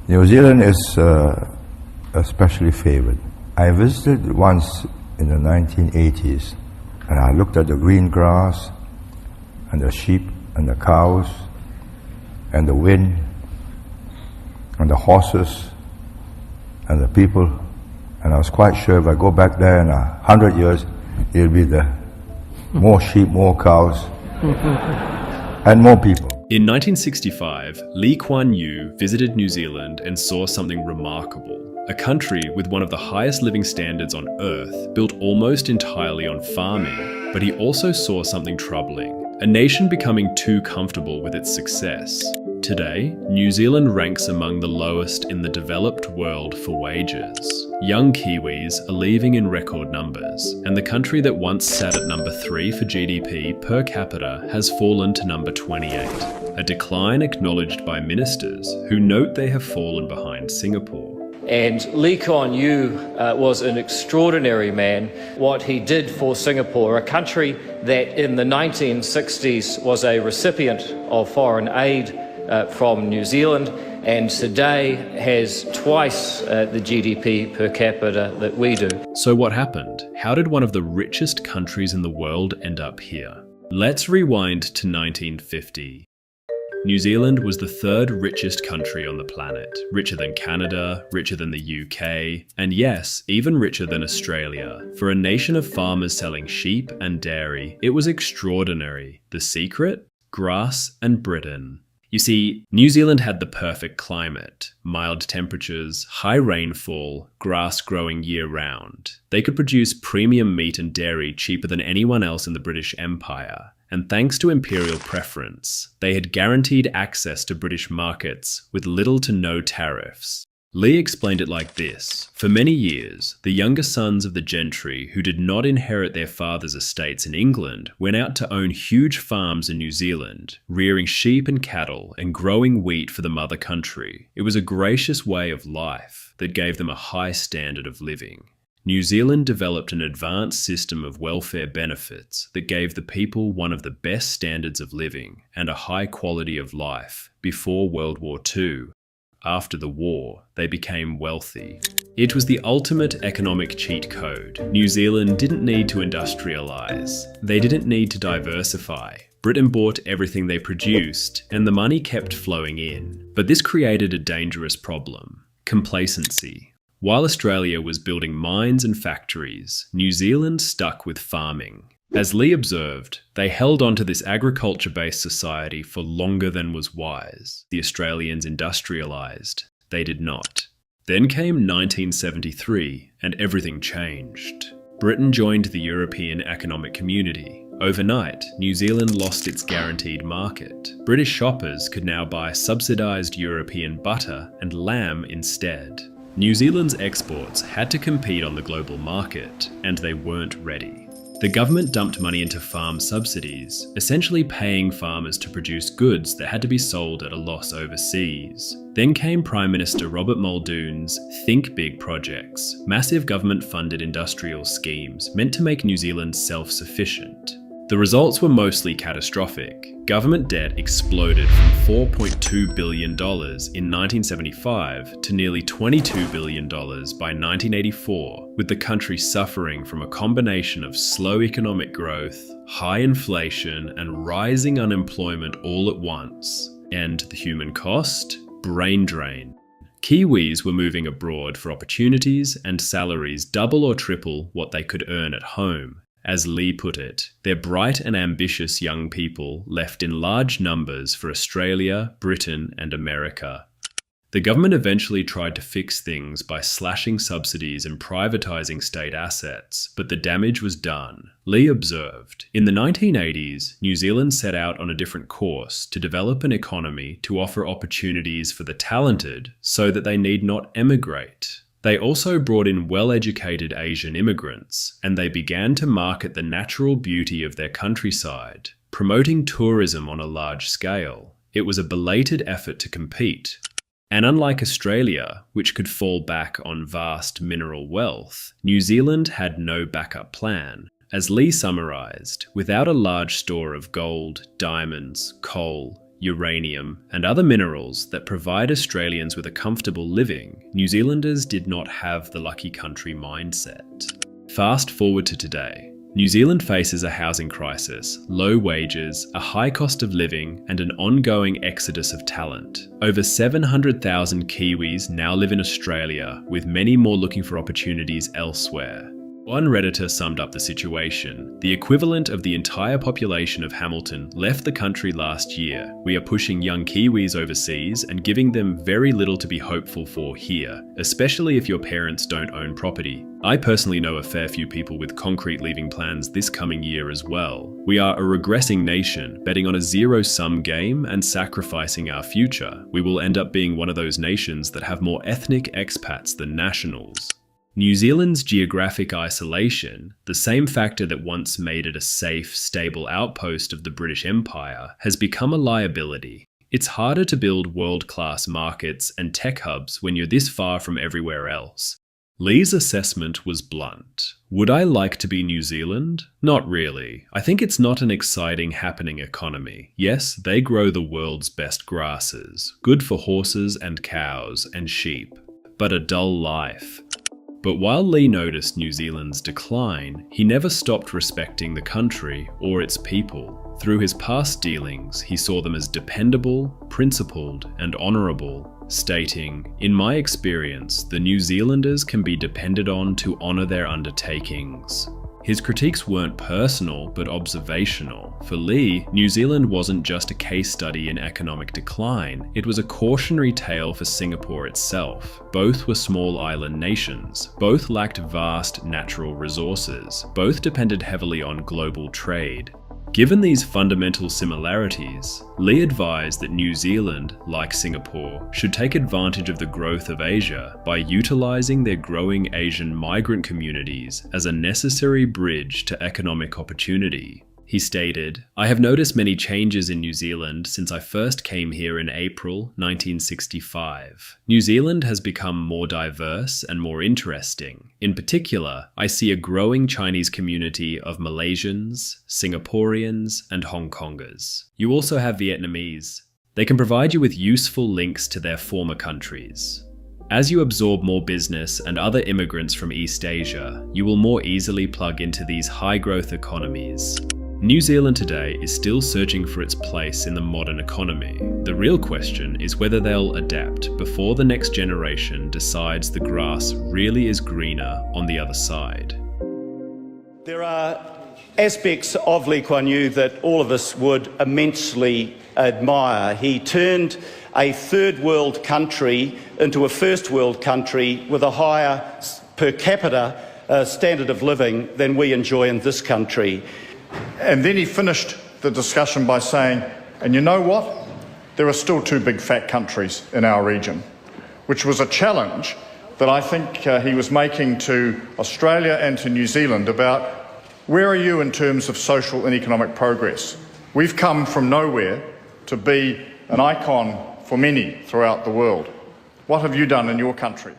New Zealand is especially favored. I visited once in the 1980s, and I looked at the green grass and the sheep and the cows and the wind and the horses and the people, and I was quite sure if I go back there in 100 years, it'll be the more sheep, more cows, and more people. In 1965, Kuan Yew visited New Zealand and saw something remarkable. A country with one of the highest living standards on Earth, built almost entirely on farming. But he also saw something troubling, a nation becoming too comfortable with its success. Today, New Zealand ranks among the lowest in the developed world for wages. Young Kiwis are leaving in record numbers, and the country that once sat at number 3 for GDP per capita has fallen to number 28, a decline acknowledged by ministers who note they have fallen behind Singapore. And Kuan Yew was an extraordinary man. What he did for Singapore, a country that in the 1960s was a recipient of foreign aid from New Zealand, and today has twice the GDP per capita that we do. So what happened? How did one of the richest countries in the world end up here? Let's rewind to 1950. New Zealand was the 3rd richest country on the planet, richer than Canada, richer than the UK, and yes, even richer than Australia. For a nation of farmers selling sheep and dairy, it was extraordinary. The secret? Grass and Britain. You see, New Zealand had the perfect climate, mild temperatures, high rainfall, grass growing year-round. They could produce premium meat and dairy cheaper than anyone else in the British Empire. And thanks to imperial preference, they had guaranteed access to British markets with little to no tariffs. Lee explained it like this. For many years, the younger sons of the gentry who did not inherit their father's estates in England went out to own huge farms in New Zealand, rearing sheep and cattle and growing wheat for the mother country. It was a gracious way of life that gave them a high standard of living. New Zealand developed an advanced system of welfare benefits that gave the people one of the best standards of living and a high quality of life before World War II. After the war, they became wealthy. It was the ultimate economic cheat code. New Zealand didn't need to industrialise. They didn't need to diversify. Britain bought everything they produced, and the money kept flowing in. But this created a dangerous problem: complacency. While Australia was building mines and factories, New Zealand stuck with farming. As Lee observed, they held on to this agriculture-based society for longer than was wise. The Australians industrialised. They did not. Then came 1973, and everything changed. Britain joined the European Economic Community. Overnight, New Zealand lost its guaranteed market. British shoppers could now buy subsidised European butter and lamb instead. New Zealand's exports had to compete on the global market, and they weren't ready. The government dumped money into farm subsidies, essentially paying farmers to produce goods that had to be sold at a loss overseas. Then came Prime Minister Robert Muldoon's Think Big projects, massive government-funded industrial schemes meant to make New Zealand self-sufficient. The results were mostly catastrophic. Government debt exploded from $4.2 billion in 1975 to nearly $22 billion by 1984, with the country suffering from a combination of slow economic growth, high inflation, and rising unemployment all at once. And the human cost? Brain drain. Kiwis were moving abroad for opportunities and salaries double or triple what they could earn at home. As Lee put it, they're bright and ambitious young people left in large numbers for Australia, Britain, and America. The government eventually tried to fix things by slashing subsidies and privatising state assets, but the damage was done. Lee observed, in the 1980s, New Zealand set out on a different course to develop an economy to offer opportunities for the talented so that they need not emigrate. They also brought in well-educated Asian immigrants, and they began to market the natural beauty of their countryside, promoting tourism on a large scale. It was a belated effort to compete. And unlike Australia, which could fall back on vast mineral wealth, New Zealand had no backup plan. As Lee summarised, without a large store of gold, diamonds, coal, uranium, and other minerals that provide Australians with a comfortable living, New Zealanders did not have the lucky country mindset. Fast forward to today. New Zealand faces a housing crisis, low wages, a high cost of living, and an ongoing exodus of talent. Over 700,000 Kiwis now live in Australia, with many more looking for opportunities elsewhere. One Redditor summed up the situation. The equivalent of the entire population of Hamilton left the country last year. We are pushing young Kiwis overseas and giving them very little to be hopeful for here, especially if your parents don't own property. I personally know a fair few people with concrete leaving plans this coming year as well. We are a regressing nation, betting on a zero-sum game and sacrificing our future. We will end up being one of those nations that have more ethnic expats than nationals. New Zealand's geographic isolation, the same factor that once made it a safe, stable outpost of the British Empire, has become a liability. It's harder to build world-class markets and tech hubs when you're this far from everywhere else. Lee's assessment was blunt. Would I like to be New Zealand? Not really. I think it's not an exciting, happening economy. Yes, they grow the world's best grasses, good for horses and cows and sheep, but a dull life. But while Lee noticed New Zealand's decline, he never stopped respecting the country or its people. Through his past dealings, he saw them as dependable, principled, and honourable, stating, "In my experience, the New Zealanders can be depended on to honour their undertakings." His critiques weren't personal, but observational. For Lee, New Zealand wasn't just a case study in economic decline, it was a cautionary tale for Singapore itself. Both were small island nations, both lacked vast natural resources, both depended heavily on global trade. Given these fundamental similarities, Lee advised that New Zealand, like Singapore, should take advantage of the growth of Asia by utilising their growing Asian migrant communities as a necessary bridge to economic opportunity. He stated, "I have noticed many changes in New Zealand since I first came here in April 1965. New Zealand has become more diverse and more interesting. In particular, I see a growing Chinese community of Malaysians, Singaporeans, and Hong Kongers. You also have Vietnamese. They can provide you with useful links to their former countries. As you absorb more business and other immigrants from East Asia, you will more easily plug into these high-growth economies." New Zealand today is still searching for its place in the modern economy. The real question is whether they'll adapt before the next generation decides the grass really is greener on the other side. There are aspects of Lee Kuan Yew that all of us would immensely admire. He turned a third world country into a first world country with a higher per capita standard of living than we enjoy in this country. And then he finished the discussion by saying, and you know what? There are still two big fat countries in our region, which was a challenge that I think he was making to Australia and to New Zealand about where are you in terms of social and economic progress? We've come from nowhere to be an icon for many throughout the world. What have you done in your country?